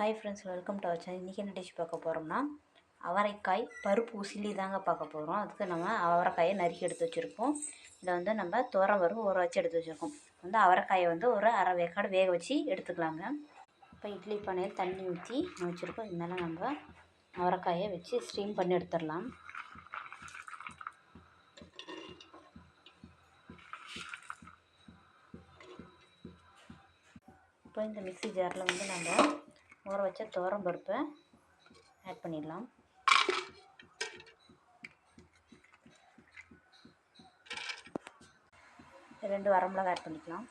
Hi friends, welcome to our channel. இன்றைக்கி என்ன dish பார்க்க போகிறோம்னா அவரைக்காய் பருப்பு உசிலி தாங்க பார்க்க போகிறோம். அதுக்கு நம்ம அவரைக்காயை நறுக்கி எடுத்து வச்சுருக்கோம். இதில் வந்து நம்ம பருப்பு ஊற வச்சு எடுத்து வச்சுருக்கோம். அவரைக்காயை ஒரு அரை வேக்காடு வேக வச்சு எடுத்துக்கலாங்க. இப்போ இட்லி பானையில் தண்ணி ஊற்றி வச்சுருக்கோம். இது மேலே நம்ம அவரைக்காயை வச்சு ஸ்டீம் பண்ணி எடுத்துடலாம். இப்போ இந்த மிக்ஸி ஜாரில் நம்ம ஊற வச்ச பருப்பை ஆட் பண்ணிடலாம். ரெண்டு வரமிளகாய் ஆட் பண்ணிக்கலாம்.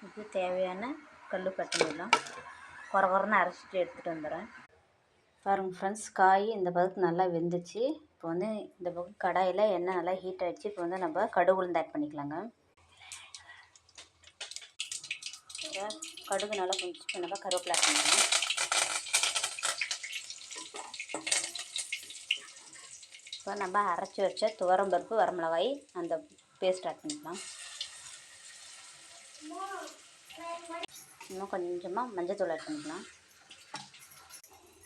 இது தேவையான கல் பண்ணிடலாம். குறன்னு அரைச்சிட்டு எடுத்துகிட்டு வந்துடுறேன். பாருங்கள் ஃப்ரெண்ட்ஸ், காய் இந்த பதத்துக்கு நல்லா வெந்துச்சு. இப்போ இந்த பக்கம் கடாயில் எண்ணெய் நல்லா ஹீட் ஆகிடுச்சு. இப்போ நம்ம கடுகு உளுந்து ஆட் பண்ணிக்கலாங்க. கடுகு நல்லா கொஞ்சம் நம்ம கருவேப்பிலை ஆட் பண்ணிக்கலாம். இப்போ நம்ம அரைச்சி வச்ச பருப்பு வரமிளகாய் அந்த பேஸ்ட் ஆட் பண்ணிக்கலாம். இன்னும் கொஞ்சமாக மஞ்சள் ஆட் பண்ணிக்கலாம்.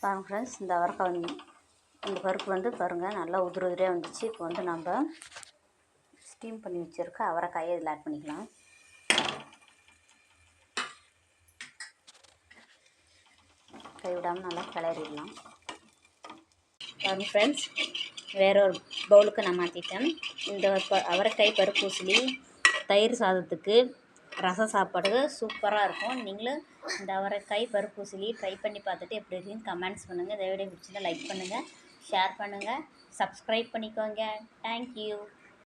பாருங்கள் ஃப்ரெண்ட்ஸ், இந்த அவரைக்காய் இந்த பருப்பு பாருங்கள் நல்லா உதிரியாக வந்துச்சு. இப்போ நம்ம ஸ்டீம் பண்ணி வச்சுருக்க அவரைக்காயை இதில் ஆட் பண்ணிக்கலாம். கைவிடாமல் நல்லா கிளறிடலாம். பாருங்கள் ஃப்ரெண்ட்ஸ், வேற ஒரு பவுலுக்கு நான் மாற்றிட்டேன். இந்த அவரைக்காய் பருப்பு உசிலி தயிர் சாதத்துக்கு ரசம் சாப்பாடு சூப்பராக இருக்கும். நீங்களும் இந்த அவரைக்காய் பருப்பு உசிலி ட்ரை பண்ணி பார்த்துட்டு எப்படி இருக்குன்னு கமெண்ட்ஸ் பண்ணுங்கள். இந்த வீடியோ பிடிச்சிருந்தா லைக் பண்ணுங்கள், ஷேர் பண்ணுங்கள், சப்ஸ்கிரைப் பண்ணிக்கோங்க. தேங்க்யூ.